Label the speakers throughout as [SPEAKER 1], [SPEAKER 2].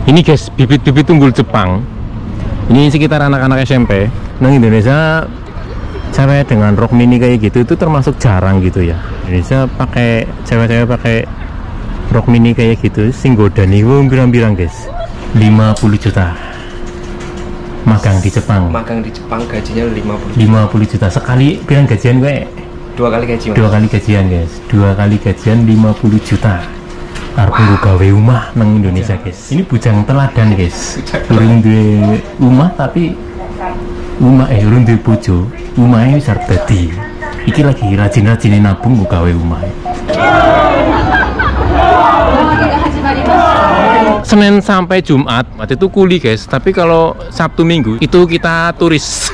[SPEAKER 1] Ini guys, bibit-bibit unggul Jepang. Ini sekitar anak-anak SMP. Nang Indonesia cewek dengan rok mini kayak gitu itu termasuk jarang gitu ya. Indonesia pakai cewek-cewek pakai rok mini kayak gitu sing godani ku pirang-pirang guys. 50 juta. Magang di Jepang.
[SPEAKER 2] Magang di Jepang gajinya 50
[SPEAKER 1] juta. Sekali pirang gajian gue?
[SPEAKER 2] 2 kali gaji. Mas.
[SPEAKER 1] 2 kali gajian guys. 2 kali gajian 50 juta. Arep gawe rumah nang Indonesia guys. Ini bujang teladan guys. Urung duwe rumah tapi urung duwe bojo. Rumahnya wis arep dadi. Iki lagi rajin-rajin nabung gawe rumah. Senin sampai Jumat itu kuli guys, tapi kalau Sabtu Minggu itu kita turis.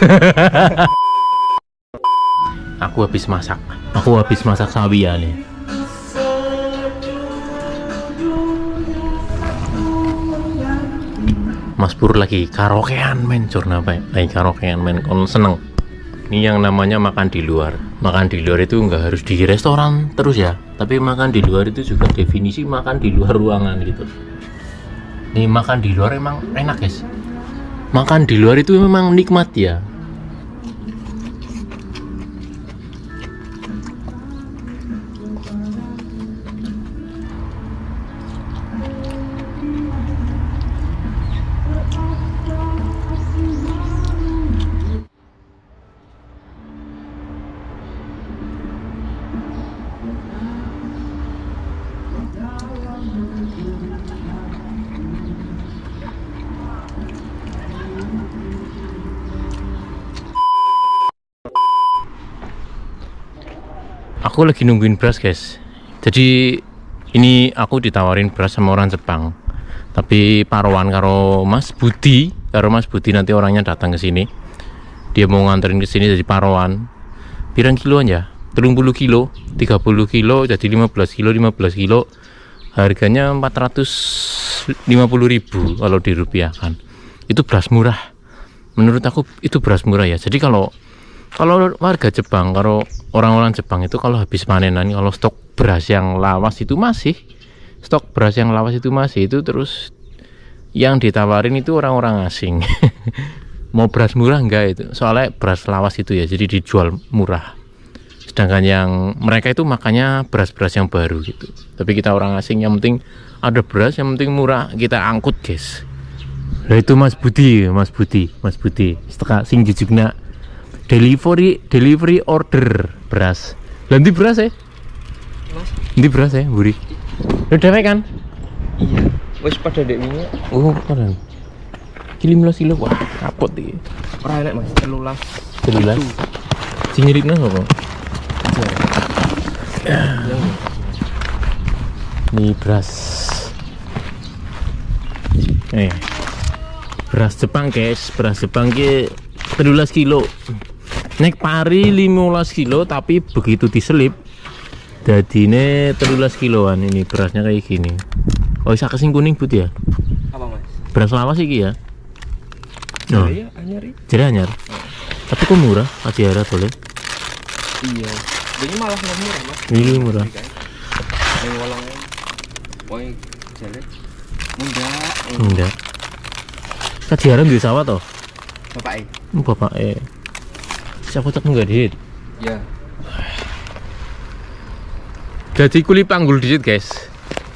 [SPEAKER 1] Aku habis masak sawiya nih. Mas Pur lagi karaokean men, curna apa? Lagi karaokean men, kon seneng. Ini yang namanya makan di luar. Makan di luar itu nggak harus di restoran terus ya, tapi makan di luar itu juga definisi makan di luar ruangan gitu. Nih makan di luar emang enak guys. Makan di luar itu memang nikmat ya. Aku lagi nungguin beras guys. Jadi ini aku ditawarin beras sama orang Jepang. Tapi paruan karo Mas Budi, nanti orangnya datang ke sini. Dia mau nganterin ke sini jadi paruan. Pirang kiloan ya? 30 kilo, 30 kilo jadi 15 kilo. Harganya 450.000 kalau dirupiahkan. Itu beras murah. Menurut aku itu beras murah ya. Jadi kalau warga Jepang, kalau orang-orang Jepang itu kalau habis panenan, kalau stok beras yang lawas itu masih, itu terus yang ditawarin itu orang-orang asing. Mau beras murah enggak itu? Soalnya beras lawas itu ya, jadi dijual murah. Sedangkan yang mereka itu makanya beras-beras yang baru gitu. Tapi kita orang asing yang penting ada beras, yang penting murah, kita angkut guys. Nah itu Mas Budi. Setelah sing jujugna delivery order beras. Lanti beras ya? Mas. Nanti beras ya, Buri. Lu dewek kan?
[SPEAKER 2] Iya. Wis pada dek minyak.
[SPEAKER 1] Oh, pada. Kilo 15 kilo. Wah, kapot iki.
[SPEAKER 2] Ora enak Mas, 13.
[SPEAKER 1] Sing nyirikna apa? Ini beras. Beras Jepang guys, beras Jepang ki 13 kilo. Nek pari 15 kilo tapi begitu diselip dadine 13 kiloan. Ini berasnya kayak gini. Oh, isa kesing kuning putih ya?
[SPEAKER 2] Apa Mas?
[SPEAKER 1] Beras lawas iki ya?
[SPEAKER 2] Oh. Iya, anyar.
[SPEAKER 1] Jadi anyar. Tapi kok murah? Ajiara boleh?
[SPEAKER 2] Iya. Ini malah murah Mas.
[SPEAKER 1] Ini murah.
[SPEAKER 2] Yang wolongnya. Poin jelek.
[SPEAKER 1] Enggak. Ajiara di sawah toh? Bapake. Siapa cek enggak dit?
[SPEAKER 2] Ya.
[SPEAKER 1] Jadi kuli panggul dikit guys.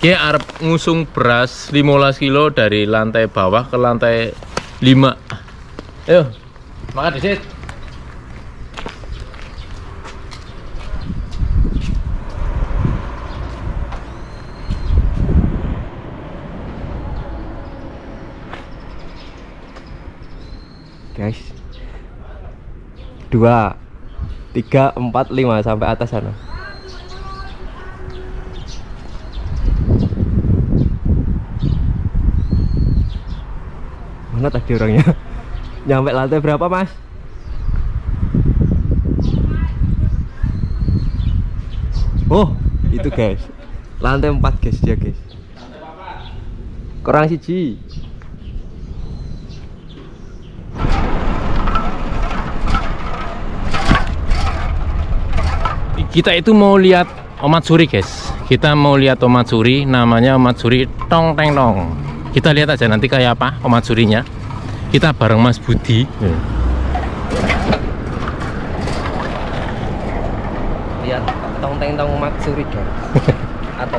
[SPEAKER 1] Dia arep ngusung beras 15 kilo dari lantai bawah ke lantai 5. Ayo, makan dikit.
[SPEAKER 2] Guys. 2, 3, 4, 5 sampai atas sana. Mana tadi orangnya? Nyampe lantai berapa Mas? Oh itu guys, lantai 4 guys dia guys. Kurang siji.
[SPEAKER 1] Kita itu mau lihat omatsuri guys. Kita mau lihat omatsuri, namanya omatsuri tong teng tong. Kita lihat aja nanti kayak apa omatsurinya. Kita bareng Mas Budi.
[SPEAKER 2] Lihat tong-tong matsuri kan. Atau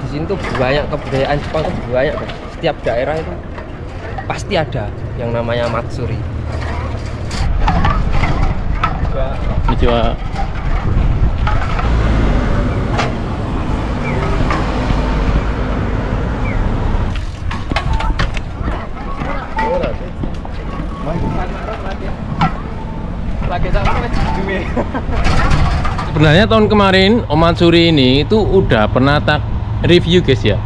[SPEAKER 2] di sini tuh banyak kebudayaan Jepang tuh banyak kan. Setiap daerah itu pasti ada yang namanya matsuri.
[SPEAKER 1] Konnichiwa. Sebenarnya tahun kemarin omatsuri ini itu udah pernah tak review guys ya.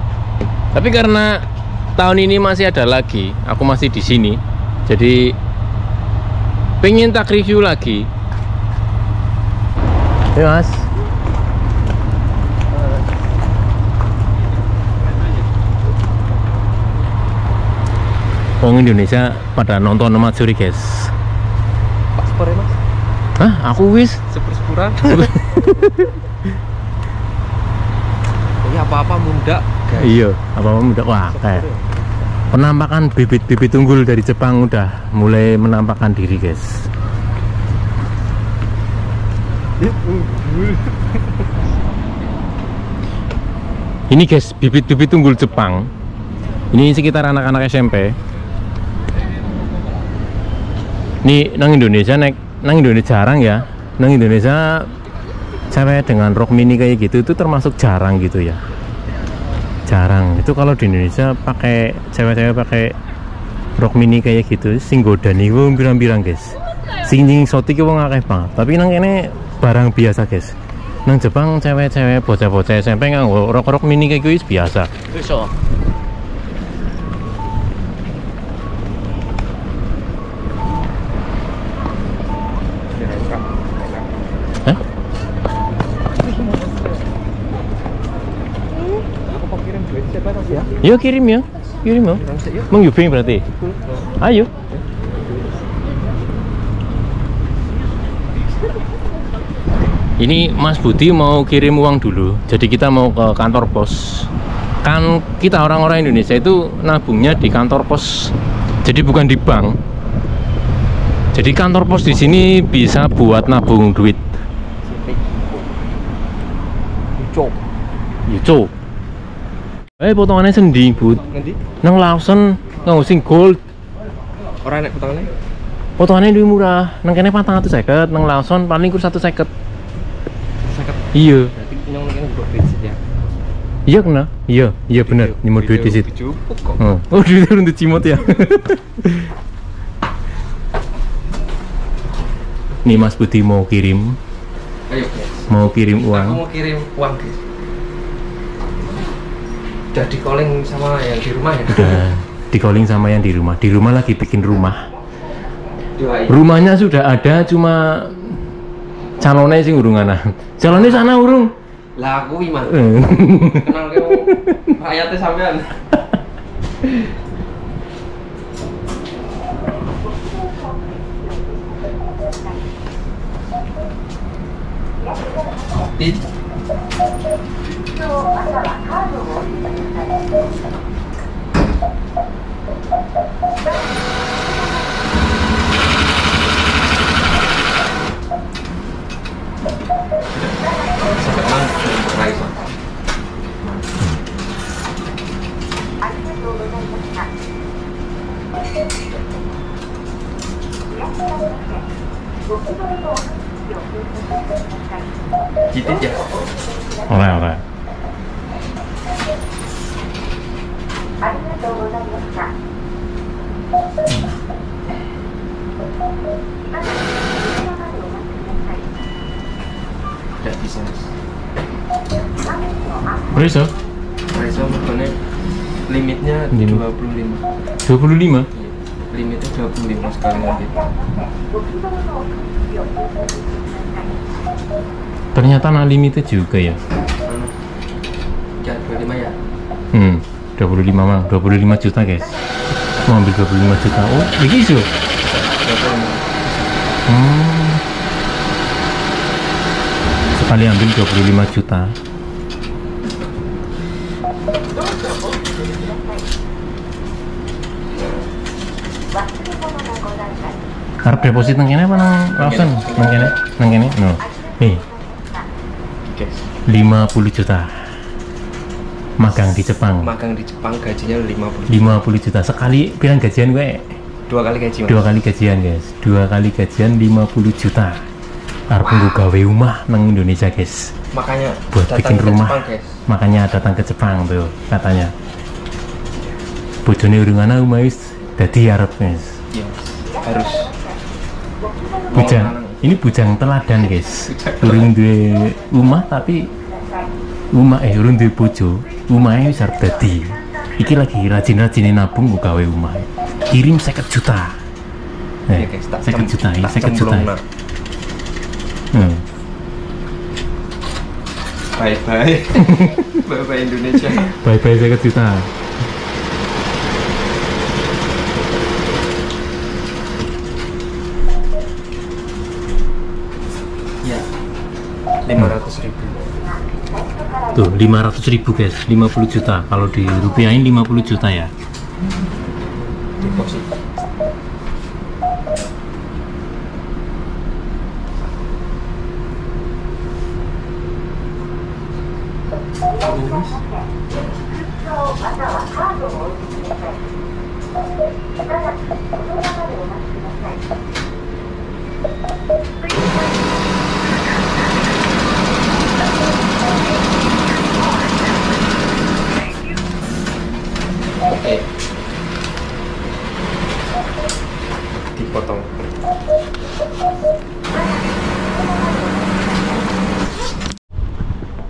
[SPEAKER 1] Tapi karena tahun ini masih ada lagi, aku masih di sini, jadi pengen tak review lagi. Ya Mas. Orang Indonesia pada nonton omatsuri guys.
[SPEAKER 2] Paspor ya Mas?
[SPEAKER 1] Hah? Aku wis
[SPEAKER 2] Sepur-sepuran. Ini apa-apa muda guys.
[SPEAKER 1] iya, apa muda. Wah, kayak penampakan bibit-bibit unggul dari Jepang udah mulai menampakkan diri guys. Ini guys, bibit-bibit unggul Jepang. Ini sekitar anak-anak SMP. Nih nang Indonesia nang Indonesia jarang ya. Nang Indonesia cewek dengan rok mini kayak gitu itu termasuk jarang gitu ya. Jarang. Itu kalau di Indonesia pakai cewek-cewek pakai rok mini kayak gitu sing godan iku pirang-pirang guys. Sing soti ki wong akeh banget. Tapi nang kene barang biasa guys. Nang Jepang cewek-cewek bocah-bocah SMP nganggo rok-rok mini kayak gitu biasa.
[SPEAKER 2] Iso.
[SPEAKER 1] Hah?
[SPEAKER 2] Aku kirim duit siapa ya?
[SPEAKER 1] Yo kirim ya. Kirim ya. Mau Yubing berarti. Ayo. Ini Mas Budi mau kirim uang dulu. Jadi kita mau ke kantor pos. Kan kita orang-orang Indonesia itu nabungnya di kantor pos. Jadi bukan di bank. Jadi kantor pos di sini bisa buat nabung duit. Yuco. Potongannya sendi, Bud.
[SPEAKER 2] Ngendi?
[SPEAKER 1] Nang Lawson nganggo sing gold.
[SPEAKER 2] Ora nek potongannya?
[SPEAKER 1] Potongannya lebih murah. Nang kene 450, nang Lawson paling kur 150.
[SPEAKER 2] 50.
[SPEAKER 1] Iya.
[SPEAKER 2] Berarti nyong kene buat duit ya.
[SPEAKER 1] Iya kena. Iya bener. Nyimut duit di situ.
[SPEAKER 2] Cukup kok.
[SPEAKER 1] Oh, duit untuk cimot ya. Nih Mas Budi mau kirim.
[SPEAKER 2] Ayo guys.
[SPEAKER 1] Mau kirim
[SPEAKER 2] Aku
[SPEAKER 1] uang.
[SPEAKER 2] mau kirim uang guys. Udah di calling sama yang di rumah ya?
[SPEAKER 1] Udah di calling sama yang di rumah. Di rumah lagi bikin rumah.
[SPEAKER 2] Doain.
[SPEAKER 1] Rumahnya sudah ada, cuma calonnya sih urung ana. Calonnya sana urung.
[SPEAKER 2] Lah aku iman. Kenal ke rakyatnya sampean. Dit. Gitu ya.
[SPEAKER 1] Ora.
[SPEAKER 2] Tidak bisa.
[SPEAKER 1] Bisa?
[SPEAKER 2] Bisa makanya limitnya 25.
[SPEAKER 1] 25?
[SPEAKER 2] Limitnya 25 sekali nanti.
[SPEAKER 1] Ternyata unlimited juga ya.
[SPEAKER 2] Ya 25 ya.
[SPEAKER 1] 25 mang, 25 juta guys. Mau ambil 25 juta. Oh, begitu.
[SPEAKER 2] 25.
[SPEAKER 1] Sekali ambil 25 juta. Harap deposit nang kene apa nang Lawson? Nang kene? Nang kene? No. Nih. 50 juta. Magang di Jepang.
[SPEAKER 2] Magang di Jepang gajinya 50
[SPEAKER 1] juta. Sekali pirang gajian gue?
[SPEAKER 2] 2 kali gaji, Mas.
[SPEAKER 1] 2 kali gajian, guys. 2 kali gajian 50 juta. Harap gawe rumah nang Indonesia, guys.
[SPEAKER 2] Makanya
[SPEAKER 1] buat bikin rumah.
[SPEAKER 2] Jepang, guys.
[SPEAKER 1] Makanya datang ke Jepang tuh katanya. Bojone urung ana omah wis dadi arep, guys.
[SPEAKER 2] Iya, harus.
[SPEAKER 1] Ini bujang teladan, guys. Urung duwe rumah tapi urung duwe bojo, omahe wis arep dadi. Iki lagi rajin-rajine nabung gawe rumah. Kirim 50 juta.
[SPEAKER 2] Iya, guys,
[SPEAKER 1] 50 juta, 50 juta.
[SPEAKER 2] Bye-bye. Bye-bye Indonesia.
[SPEAKER 1] Bye-bye 50 juta.
[SPEAKER 2] Ya, 500.000.
[SPEAKER 1] Tuh 500.000, guys. 50 juta. Kalau dirupiahin 50 juta ya.
[SPEAKER 2] Deposit. Oke. Dipotong.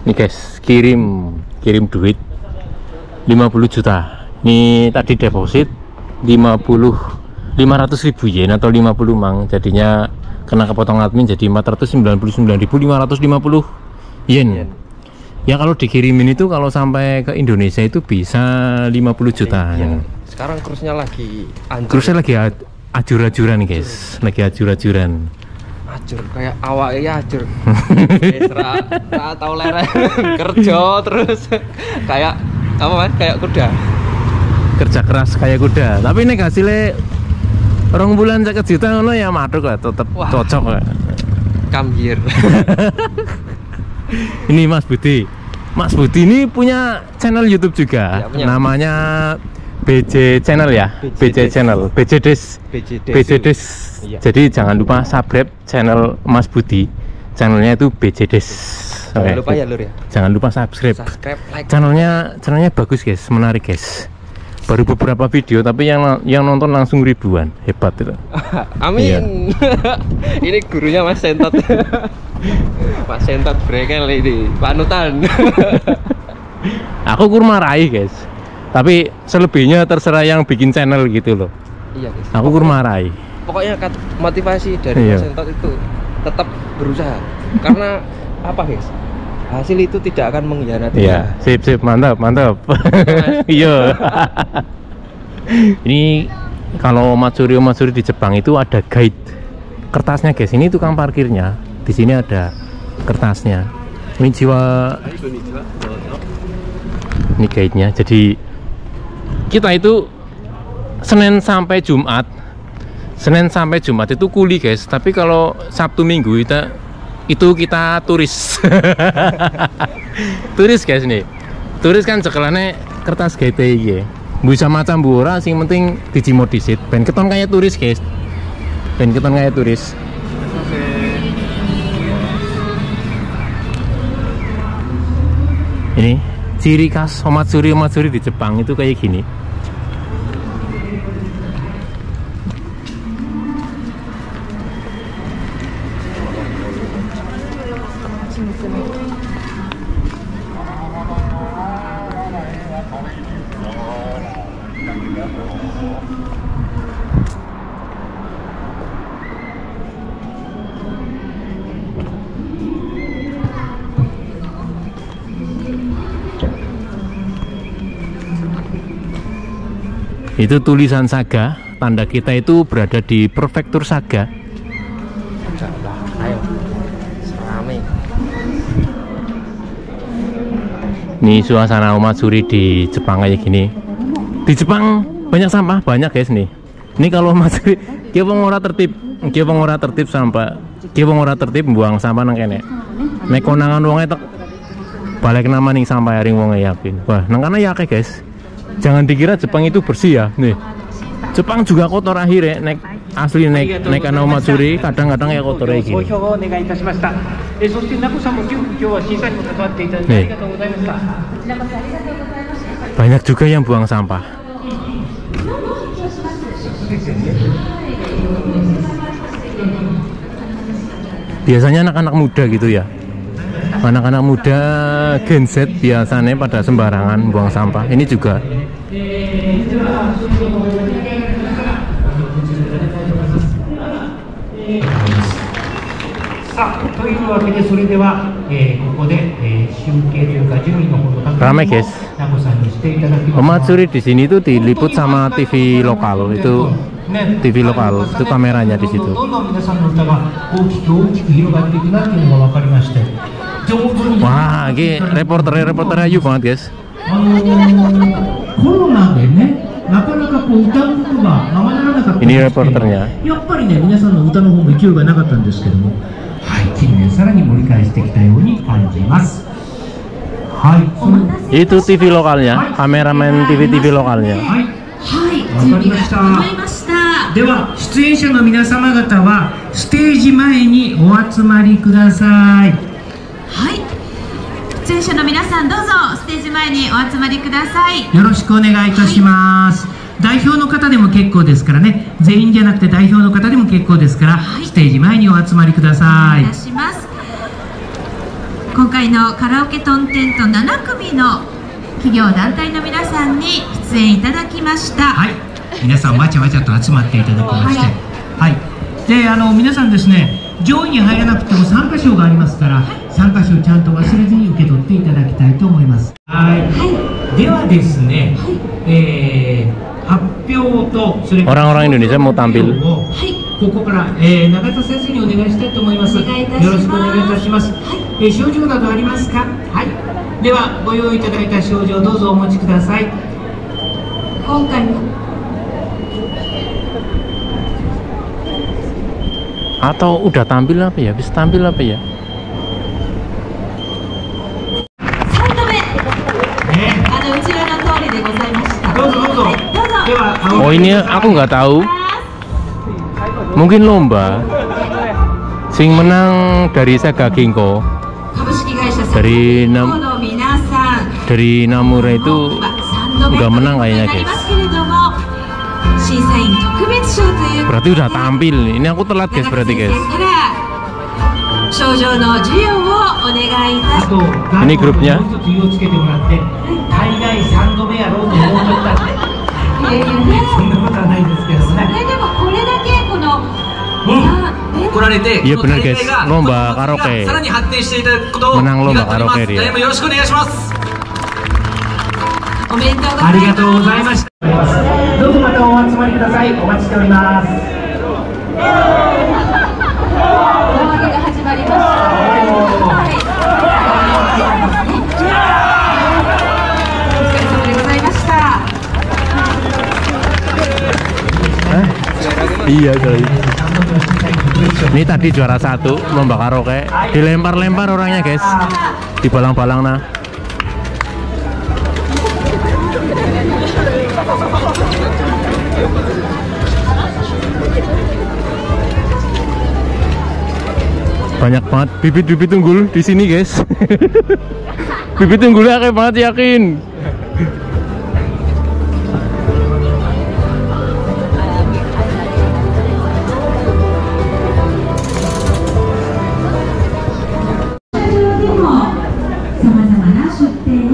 [SPEAKER 1] Nih, guys, kirim duit 50 juta. Ini tadi deposit 500.000 yen atau 50 mang. Jadinya kena kepotong admin jadi 499.550 yen. Ya kalau dikirimin itu kalau sampai ke Indonesia itu bisa 50 juta.
[SPEAKER 2] Iya. Sekarang kursnya lagi anjur.
[SPEAKER 1] Kursnya lagi ajur-ajuran, guys. Lagi ajur-ajuran.
[SPEAKER 2] Ajur kayak awaknya ajur. Ra tau leren kerja terus kayak apa, Mas? Kayak kuda.
[SPEAKER 1] Kerja keras kayak kuda. Tapi ini hasilnya 2 bulan 50 juta ngono ya maduk lah, tetep cocok lah.
[SPEAKER 2] Come here.
[SPEAKER 1] Ini Mas Budi ini punya channel YouTube juga,
[SPEAKER 2] ya,
[SPEAKER 1] namanya BJ Channel ya, BJ Channel, BJ Des.
[SPEAKER 2] Iya.
[SPEAKER 1] Jadi jangan lupa subscribe channel Mas Budi, channelnya itu BJ Des.
[SPEAKER 2] Jangan lupa ya Lur ya.
[SPEAKER 1] Jangan lupa subscribe,
[SPEAKER 2] like.
[SPEAKER 1] Channelnya bagus, guys, menarik, guys. Baru beberapa video tapi yang nonton langsung ribuan, hebat itu.
[SPEAKER 2] Amin. Iya. Ini gurunya Mas Sentot. Mas Sentot brekel ini panutan.
[SPEAKER 1] Aku kurang marahi, guys. Tapi selebihnya terserah yang bikin channel gitu loh.
[SPEAKER 2] Iya, guys.
[SPEAKER 1] Aku kurang marahi.
[SPEAKER 2] Pokoknya motivasi dari Mas Sentot itu tetap berusaha. Karena apa, guys? Hasil itu tidak akan mengkhianati.
[SPEAKER 1] Iya, sip, mantap. Iya. Ini kalau Matsuri di Jepang itu ada guide kertasnya, guys. Ini tukang parkirnya. Di sini ada kertasnya. Ini guide-nya. Jadi kita itu Senin sampai Jumat itu kuli, guys. Tapi kalau Sabtu Minggu itu kita turis. Turis, guys. Nih turis kan sekelane kertas GTI bisa macam ora, sing penting digimodisit ben keton kayak turis, guys. Ini ciri khas Omatsuri di Jepang itu kayak gini. Itu tulisan Saga, tanda kita itu berada di prefektur Saga.
[SPEAKER 2] Ayo, serame.
[SPEAKER 1] Ini suasana Omatsuri di Jepang kayak gini. Di Jepang banyak sampah, banyak, guys nih. Ini kalau Matsuri, dia ora tertib sampah. Dia ora tertib buang sampah nang kene. Nek konangan wonge tek balik nama ning sampah ring wonge yakin. Wah, nang kana ya akeh, guys. Jangan dikira Jepang itu bersih ya. Nih. Jepang juga kotor akhirnya nek asli nek kana Matsuri kadang-kadang ya kotor kayak gini. Nih. Banyak juga yang buang sampah. Biasanya anak-anak muda gitu ya. Anak-anak muda Gen Z biasanya pada sembarangan buang sampah. Ini juga. Ramai guys. Matsuri di sini tuh diliput sama TV lokal itu. TV lokal itu kameranya di situ. Wah, ini reporter ayu banget guys. Ini reporternya. Itu TV lokalnya, kameramen TV lokalnya.
[SPEAKER 3] では出演者の皆様方はステージ前にお集まりください。
[SPEAKER 4] はい、出演者の皆さんどうぞステージ前にお集まりください。
[SPEAKER 3] よろしくお願いいたします。代表の方でも結構ですからね、全員じゃなくて代表の方でも結構ですから、ステージ前にお集まりください。
[SPEAKER 4] お願いします。今回のカラオケトンテント7組の企業団体の皆さんに出演いただきました。
[SPEAKER 3] はい、皆さんわちゃわちゃと集まっていただきまして、はい、で皆さんですね、上位に入らなくても参加賞がありますから、参加賞ちゃんと忘れずに受け取っていただきたいと思います。はい、ではですね、発表とそれから
[SPEAKER 1] orang-orang Indonesia mau tampil。
[SPEAKER 3] ここから、永田先生にお願いしたいと思います。よろしくお願いいたします。症状などありますか？はい。ではご用意いただいた症状どうぞお持ちください。
[SPEAKER 4] 今回の
[SPEAKER 1] atau udah tampil apa ya? Bisa tampil apa ya?
[SPEAKER 4] 3度目、うちらの通りでございました。
[SPEAKER 3] どうぞどうぞ。
[SPEAKER 4] はい、どうぞ。
[SPEAKER 3] では
[SPEAKER 1] Oh ini aku nggak tahu. Mungkin lomba. Sing menang dari Saga Ginkgo.
[SPEAKER 4] 株式会社
[SPEAKER 1] Dari
[SPEAKER 4] の皆さん、
[SPEAKER 1] dari Namura itu
[SPEAKER 4] 3度目
[SPEAKER 1] nggak menang
[SPEAKER 4] と
[SPEAKER 1] kayaknya
[SPEAKER 4] なり
[SPEAKER 1] guys.
[SPEAKER 4] ますけれども、審査員特別賞という
[SPEAKER 1] Berarti udah tampil. Ini aku telat guys berarti guys.
[SPEAKER 4] 賞状の授与をお願いいたします。
[SPEAKER 1] Ini grupnya.
[SPEAKER 3] もう一つ言いをつけてもらって、大概3度目やろうと思っとったって。そんなことはないんですけどね。
[SPEAKER 4] でもこれだけこの
[SPEAKER 5] 来られて、
[SPEAKER 1] Iya
[SPEAKER 5] この
[SPEAKER 1] benar
[SPEAKER 5] 大
[SPEAKER 1] guys.
[SPEAKER 5] 会が
[SPEAKER 1] Lomba karaoke.
[SPEAKER 5] さらに発展していただくことを
[SPEAKER 1] Menang
[SPEAKER 5] 願
[SPEAKER 1] lomba
[SPEAKER 5] っております。
[SPEAKER 1] karaoke dia.
[SPEAKER 5] 誰もよろしくお願いします。
[SPEAKER 4] おめでとうございます。
[SPEAKER 3] ありがとうございました。どうぞまたお集まりください。お待ちしております。
[SPEAKER 4] 大揚げが始まりました。はい。お疲れ様でございました。
[SPEAKER 1] Iya kali. Ini tadi juara 1 lomba karaoke. Dilempar-lempar orangnya guys. Dibalang-balang nah. Banyak banget bibit-bibit unggul di sini guys. Bibit unggulnya kayak banget yakin.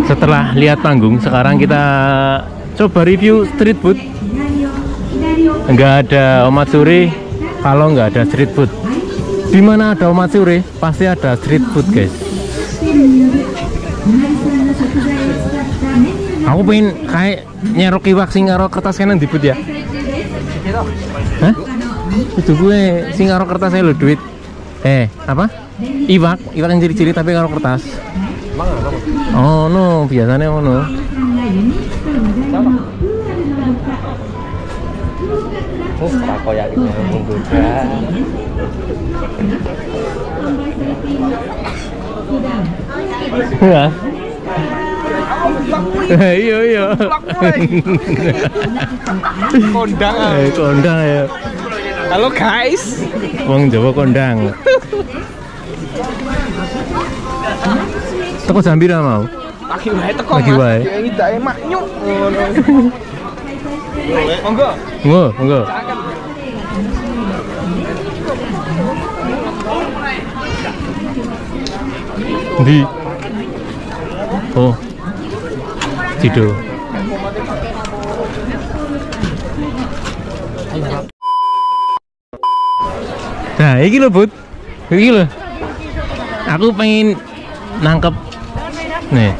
[SPEAKER 1] Setelah lihat panggung, sekarang kita coba review street food. Nggak ada Omatsuri kalau nggak ada street food. Di mana ada Omatsuri, pasti ada street food guys. Aku pengen kayak nyerok iwak sing karo kertas kanan dibut ya. Hah? Itu gue sing karo kertasnya lo duit. Apa? Iwak yang ciri-ciri tapi karo kertas. Oh no, biasanya no.
[SPEAKER 2] takoyakinya menggoda.
[SPEAKER 1] Ya. Iya. Kondang ya.
[SPEAKER 2] Halo guys.
[SPEAKER 1] Wong Jawa kondang. Teko Jambira mau.
[SPEAKER 2] Lagi wae teko.
[SPEAKER 1] Lagi wae.
[SPEAKER 2] Ngidake maknyuk ngono. Monggo.
[SPEAKER 1] Monggo. Di. Oh. Tidur. Nah, ini loh Bud. Ini loh. Aku pengen nangkep nih.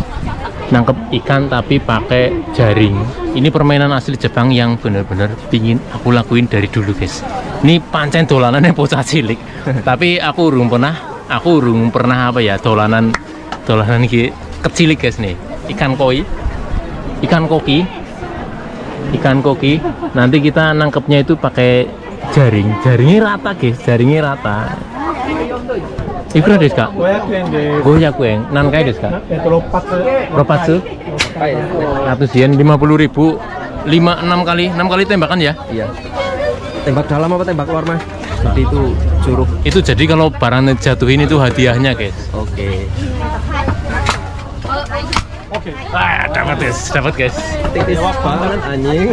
[SPEAKER 1] Nangkep ikan tapi pakai jaring. Ini permainan asli Jepang yang bener-bener pingin aku lakuin dari dulu, guys. Ini pancen dolanannya bocah cilik. Tapi aku urung pernah apa ya, dolanan kecil guys nih. Ikan koki. Nanti kita nangkepnya itu pakai jaringnya rata guys, Ikura desu ka? 500 yen. Nankai desu ka? 600. 100 yen, 50.000. 6 kali tembakan ya?
[SPEAKER 2] Iya. Tembak dalam apa tembak luar, Mas? Jadi itu curug.
[SPEAKER 1] Itu jadi kalau barang jatuhin itu hadiahnya, guys.
[SPEAKER 2] Oke.
[SPEAKER 1] Dapat guys.
[SPEAKER 2] Tipis banget anjing.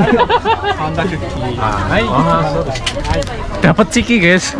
[SPEAKER 1] Dapat ciki, guys.